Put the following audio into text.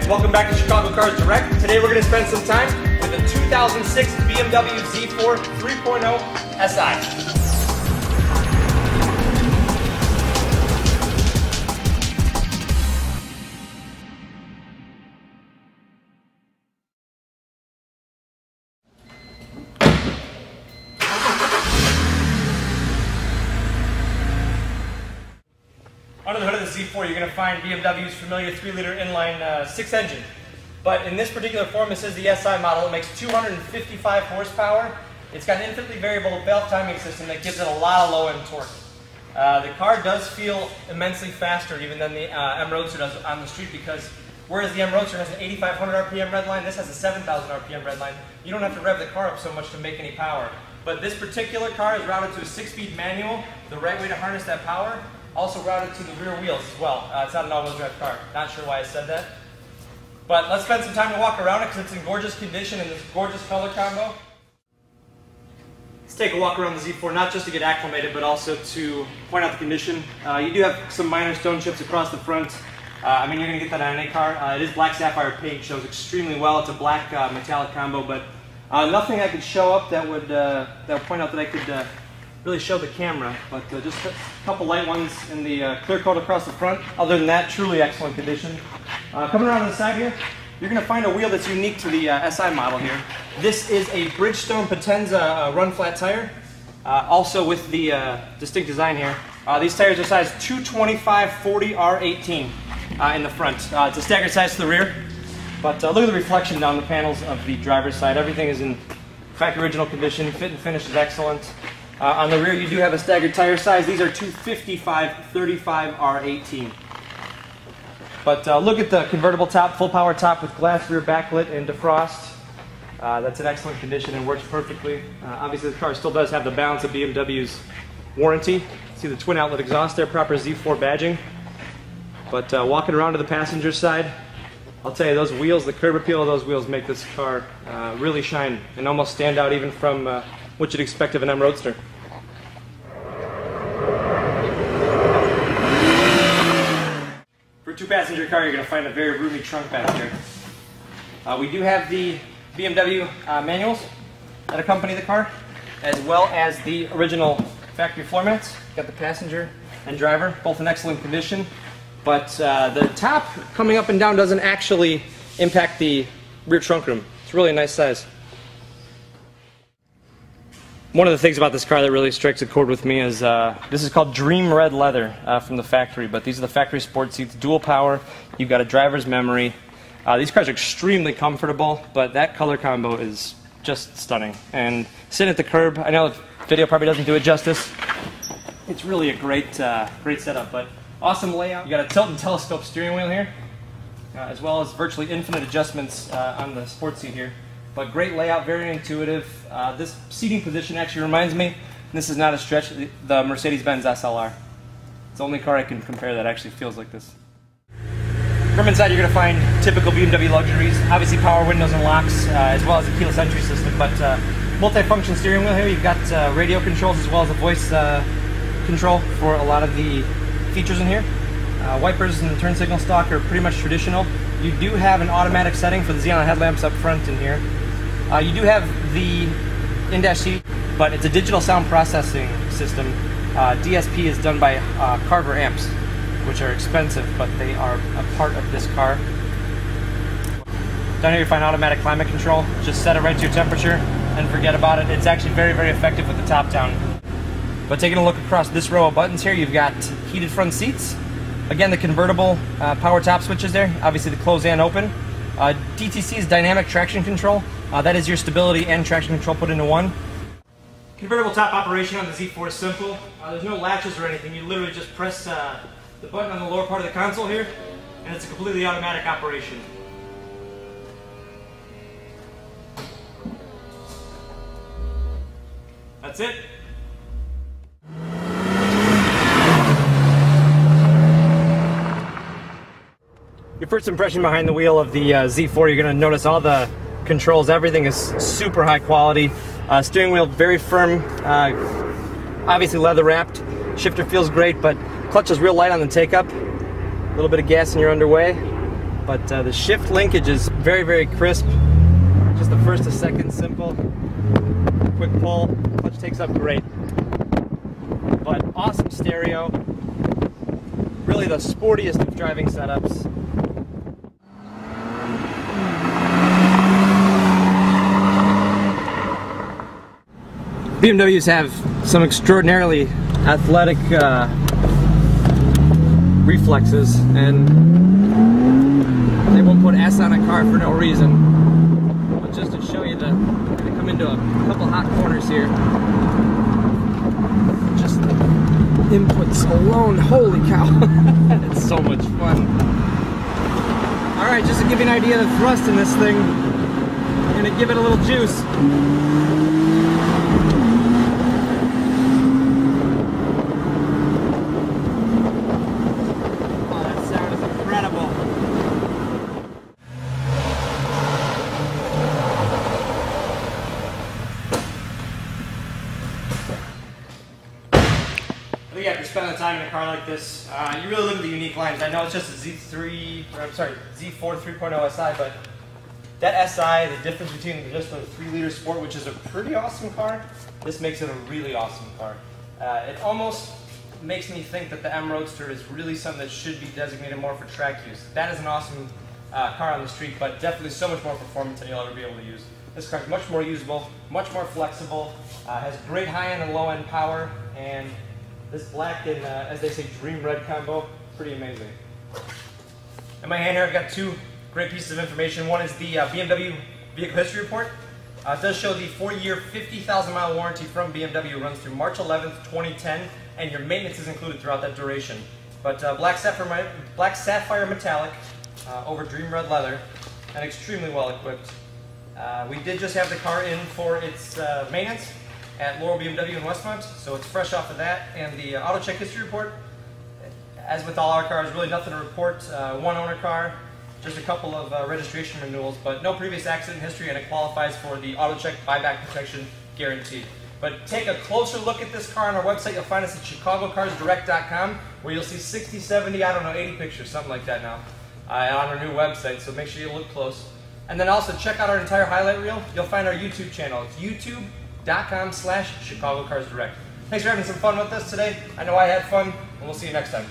welcome back to Chicago Cars Direct. Today we're going to spend some time with the 2006 BMW Z4 3.0 SI. Under the hood of the Z4, you're going to find BMW's familiar 3-liter inline 6 engine. But in this particular form, this is the SI model. It makes 255 horsepower. It's got an infinitely variable valve timing system that gives it a lot of low-end torque. The car does feel immensely faster even than the M Roadster does on the street, because whereas the M Roadster has an 8,500 RPM redline, this has a 7,000 RPM redline. You don't have to rev the car up so much to make any power. But this particular car is routed to a 6-speed manual. The right way to harness that power. Also routed to the rear wheels as well. It's not an all-wheel drive car. Not sure why I said that. But let's spend some time to walk around it because it's in gorgeous condition and this gorgeous color combo. Let's take a walk around the Z4, not just to get acclimated, but also to point out the condition. You do have some minor stone chips across the front. I mean, you're going to get that on any car. It is black sapphire paint, shows extremely well. It's a black metallic combo, but nothing I could show up that would point out that I could really show the camera, but just a couple light ones in the clear coat across the front. Other than that, truly excellent condition. Coming around to the side here, you're going to find a wheel that's unique to the SI model here. This is a Bridgestone Potenza run flat tire, also with the distinct design here. These tires are size 225/40 R18 in the front. It's a staggered size to the rear, but look at the reflection down the panels of the driver's side. Everything is in factory original condition. Fit and finish is excellent. On the rear, you do have a staggered tire size. These are 255/35 R18. But look at the convertible top, full power top with glass rear backlit and defrost. That's in excellent condition and works perfectly. Obviously, the car still does have the balance of BMW's warranty. See the twin outlet exhaust there, proper Z4 badging. But walking around to the passenger side, I'll tell you, those wheels, the curb appeal of those wheels make this car really shine and almost stand out even from what you'd expect of an M Roadster. For a 2-passenger car, you're going to find a very roomy trunk back here. We do have the BMW manuals that accompany the car, as well as the original factory floor mats. Got the passenger and driver, both in excellent condition. But the top coming up and down doesn't actually impact the rear trunk room. It's really a nice size. One of the things about this car that really strikes a chord with me is this is called Dream Red Leather from the factory, but these are the factory sport seats, dual power. You've got a driver's memory. These cars are extremely comfortable, but that color combo is just stunning. And sitting at the curb, I know the video probably doesn't do it justice. It's really a great setup, but awesome layout. You got a tilt and telescope steering wheel here, as well as virtually infinite adjustments on the sport seat here. But great layout, very intuitive. This seating position actually reminds me, and this is not a stretch, the Mercedes-Benz SLR. It's the only car I can compare that actually feels like this. From inside, you're going to find typical BMW luxuries. Obviously power windows and locks, as well as a keyless entry system. But multi-function steering wheel here. You've got radio controls as well as a voice control for a lot of the features in here. Wipers and turn signal stock are pretty much traditional. You do have an automatic setting for the xenon headlamps up front in here. You do have the in-dash seat, but it's a digital sound processing system. DSP is done by Carver amps, which are expensive, but they are a part of this car. Down here you find automatic climate control. Just set it right to your temperature and forget about it. It's actually very, very effective with the top down. But taking a look across this row of buttons here, you've got heated front seats. Again, the convertible power top switches there, obviously the close and open. DTC's dynamic traction control. That is your stability and traction control put into one. Convertible top operation on the Z4 is simple. There's no latches or anything. You literally just press the button on the lower part of the console here, and it's a completely automatic operation. That's it. Your first impression behind the wheel of the Z4, you're going to notice all the controls, everything is super high quality. Steering wheel very firm, obviously leather wrapped. Shifter feels great, but clutch is real light on the take up. A little bit of gas and you're underway. but the shift linkage is very, very crisp. Just the first to second simple. Quick pull, clutch takes up great. But awesome stereo. Really the sportiest of driving setups. BMWs have some extraordinarily athletic reflexes, and they won't put S on a car for no reason. But just to show you, they come into a couple hot corners here. Just the inputs alone, holy cow, it's so much fun. Alright, just to give you an idea of the thrust in this thing, I'm going to give it a little juice. I think after spending the time in a car like this, you really look at the unique lines. I know it's just a Z4 3.0 SI, but that SI, the difference between just a 3-liter Sport, which is a pretty awesome car, this makes it a really awesome car. It almost makes me think that the M Roadster is really something that should be designated more for track use. That is an awesome car on the street, but definitely so much more performance than you'll ever be able to use. This car is much more usable, much more flexible, has great high-end and low-end power, and this black and, as they say, dream red combo, pretty amazing. In my hand here, I've got two great pieces of information. One is the BMW Vehicle History Report. It does show the 4-year, 50,000-mile warranty from BMW runs through March 11th, 2010, and your maintenance is included throughout that duration. But black sapphire metallic over dream red leather, and extremely well equipped. We did just have the car in for its maintenance at Laurel BMW in Westmont, so it's fresh off of that. And the auto check history report, as with all our cars, really nothing to report. One owner car, just a couple of registration renewals, but no previous accident history, and it qualifies for the auto check buyback protection guarantee. But take a closer look at this car on our website. You'll find us at chicagocarsdirect.com, where you'll see 60, 70, I don't know, 80 pictures, something like that now, on our new website, so make sure you look close. And then also check out our entire highlight reel. You'll find our YouTube channel. It's youtube.com/ChicagoCarsDirect. Thanks for having some fun with us today. I know I had fun, and we'll see you next time.